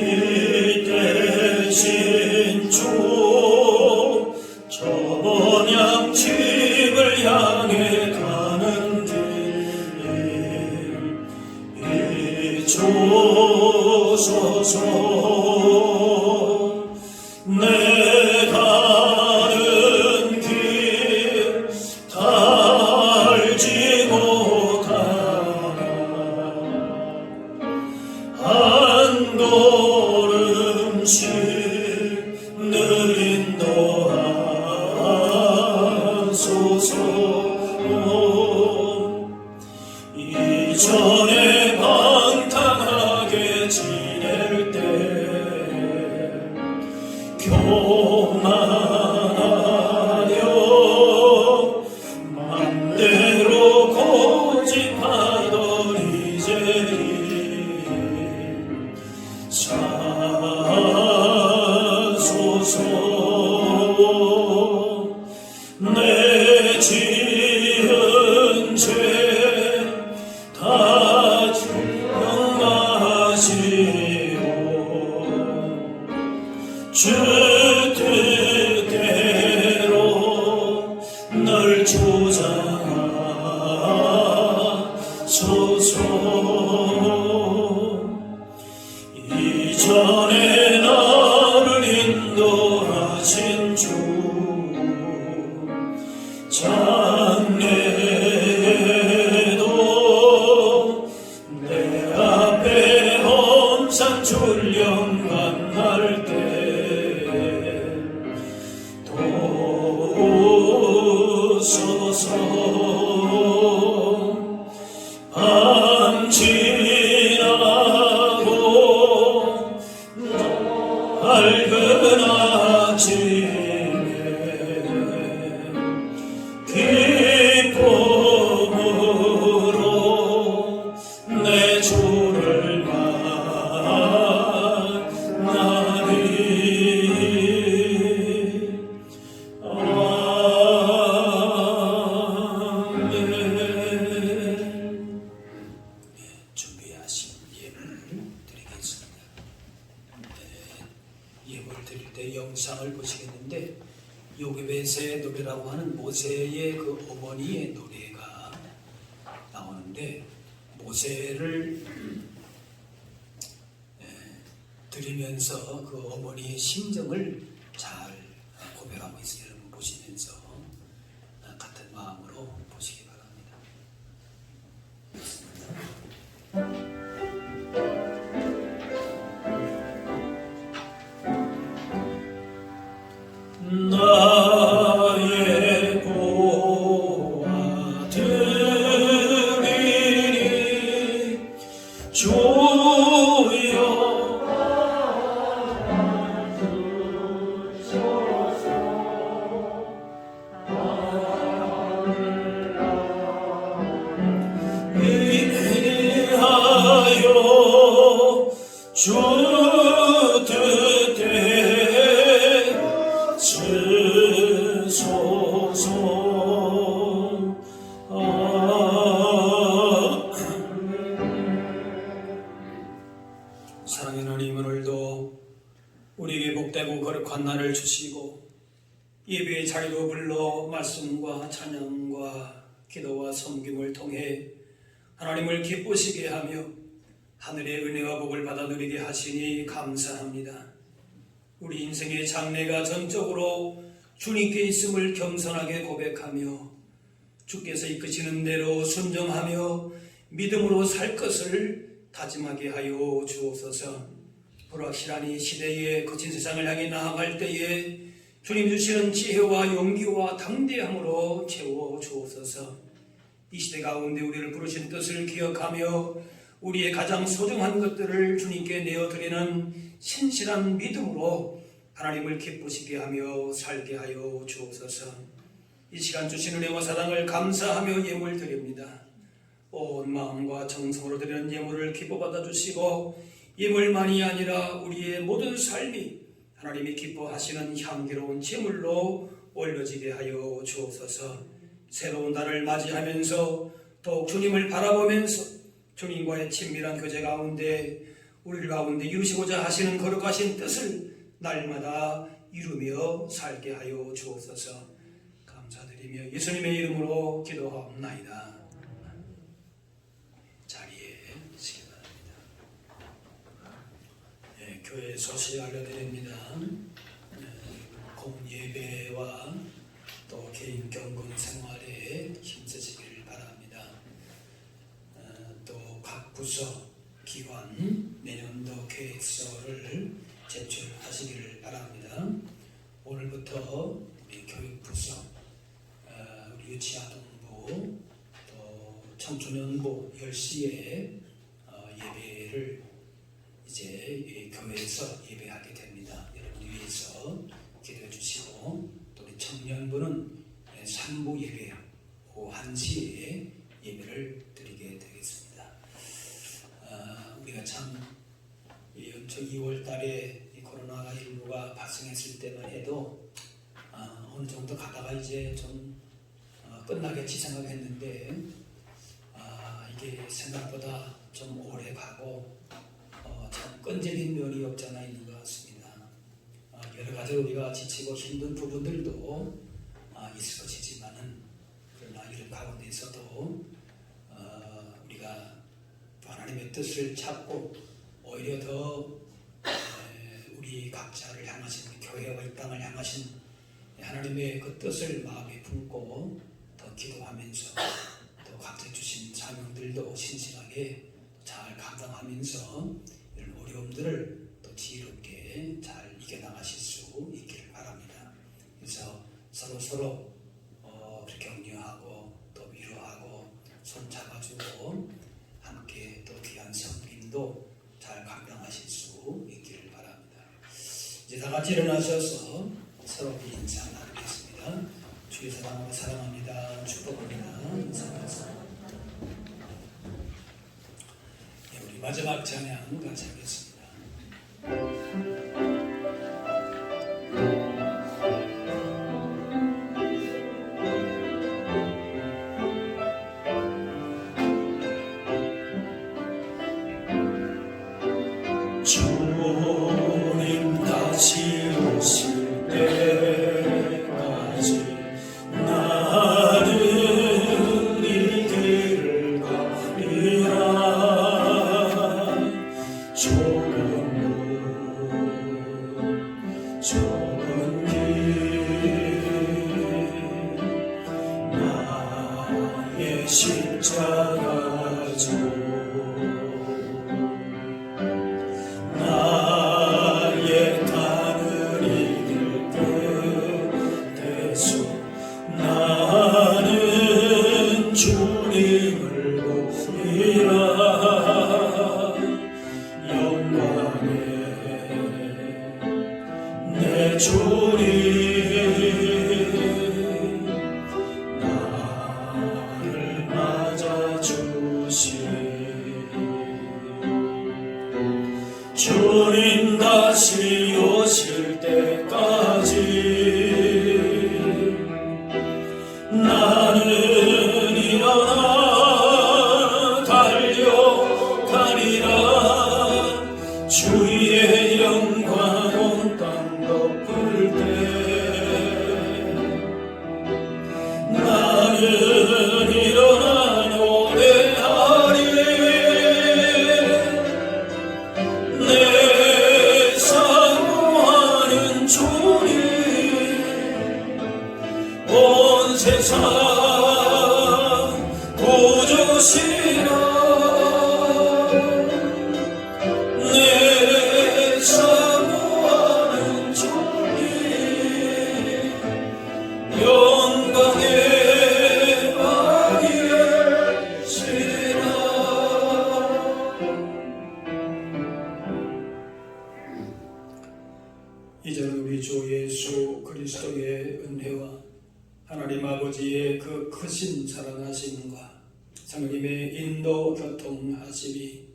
대신 주 저번 집을 향해 가는 길이 주소서. 내 가는 길 알지 못하나 한 걸음씩 늘 인도하소서. 이전에 방탕하게 지낼 때 교만하려 맘대로 고집하던 이제는 사소서. 내 지은 죄 다 기억나시오. 주 뜻대로 널 조장하소서. 이전에 나를 인도하신 주 장래에도 내 앞에 험산 출령 만날 때 도우소서. 밤 지나고 밝은 아침에 기쁨으로 내 주를 만나리. 아멘. 준비하신 예물을 드리겠습니다. 예물 드릴 때 영상을 보시겠는데 요괴벳의 노래라고 하는 모세의 그 어머니의 노래가 나오는데 모세를 드리면서 그 어머니의 심정을 잘 고백하고 있으니 여러분 보시면서 같은 마음으로 보시기 바랍니다. 나의 보아들이니 주여 인하여 주 뜻에 쓰소서. 사랑의 하나님, 오늘도 우리에게 복되고 거룩한 날을 주시고 예배의 자리로 불러 말씀과 찬양과 기도와 섬김을 통해 하나님을 기쁘시게 하며 하늘의 은혜와 복을 받아 누리게 하시니 감사합니다. 우리 인생의 장래가 전적으로 주님께 있음을 겸손하게 고백하며 주께서 이끄시는 대로 순종하며 믿음으로 살 것을 다짐하게 하여 주옵소서. 불확실한 이 시대에 거친 세상을 향해 나아갈 때에 주님 주시는 지혜와 용기와 당대함으로 채워 주옵소서. 이 시대 가운데 우리를 부르신 뜻을 기억하며 우리의 가장 소중한 것들을 주님께 내어드리는 신실한 믿음으로 하나님을 기쁘시게 하며 살게 하여 주옵소서. 이 시간 주신 은혜와 사랑을 감사하며 예물 드립니다. 온 마음과 정성으로 드리는 예물을 기뻐 받아주시고 예물만이 아니라 우리의 모든 삶이 하나님이 기뻐하시는 향기로운 제물로 올려지게 하여 주옵소서. 새로운 달을 맞이하면서 더욱 주님을 바라보면서 주님과의 친밀한 교제 가운데 우리 가운데 이루시고자 하시는 거룩하신 뜻을 날마다 이루며 살게 하여 주옵소서. 감사드리며 예수님의 이름으로 기도하옵나이다. 자리에 계시기 바랍니다. 교회 소식 알려드립니다. 공예배와 또 개인 경건 생활에 힘쓰시기를 바랍니다. 또 각 부서, 기관 내년도 계획서를 제출하시기를 바랍니다. 오늘부터 우리 교육부서, 우리 유치아동부, 또 청소년부 10시에 예배를 이제 교회에서 예배하게 됩니다. 여러분 위해서 기도해 주시고 또 우리 청년부는 3부 예배 오후 1시에 예배를 드리게 되겠습니다. 우리가 참 연초 2월 달에 이 코로나19가 발생했을 때만 해도 어느 정도 가다가 이제 좀 끝나겠지 생각했는데 이게 생각보다 좀 오래 가고 참 끈질긴 면이 없잖아 있는 것 같습니다. 여러 가지 우리가 지치고 힘든 부분들도 있을 것이지만은 그러나 이런 가운데서도 우리가 하나님의 뜻을 찾고 오히려 더 우리 각자를 향하신 교회와 이 땅을 향하신 하나님의 그 뜻을 마음에 품고 더 기도하면서 또 각자 주신 사명들도 신실하게 잘 감당하면서 이런 어려움들을 또 지혜롭게 잘 이겨나가실 수 있기를 바랍니다. 그래서 서로 격려하고 또 위로하고 손 잡아주고 함께 또 귀한 섬김도 잘 감당하실 수 있기를 바랍니다. 이제 다 같이 일어나셔서 서로 인사 나누겠습니다. 주의 사랑으로 사랑합니다. 축복합니다. 인사하겠습니다. 우리 마지막 찬양 같이 하겠습니다. 주님 다시 오실 때까지 나는 이 길을 가리라. 좁은 길 주님 나를 맞아주시네. 주님 다시 오실 때까지 나는 일어나 달려가리라. 주의 영광 온 땅 덮을 때 나는 일어나 노래하리. 내 사모하는 주님 온 세상 구주시라. 내 사모하는 주님 영광의 왕이시라. 이제는 우리 주 예수 그리스도의 은혜와 하나님 아버지의 그 크신 사랑하심과 성령님의 인도 교통하심이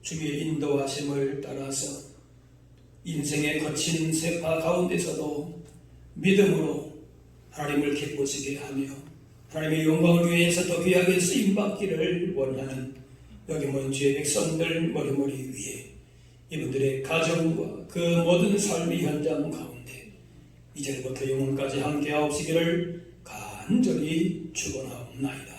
주의 인도하심을 따라서 인생의 거친 세파 가운데서도 믿음으로 하나님을 기쁘시게 하며 하나님의 영광을 위해서 더 귀하게 쓰임받기를 원하는 여기 모인 주의 백성들 머리머리 위에 이분들의 가정과 그 모든 삶의 현장 가운데 이제부터 영원까지 함께 하옵시기를 간절히 축원하옵나이다.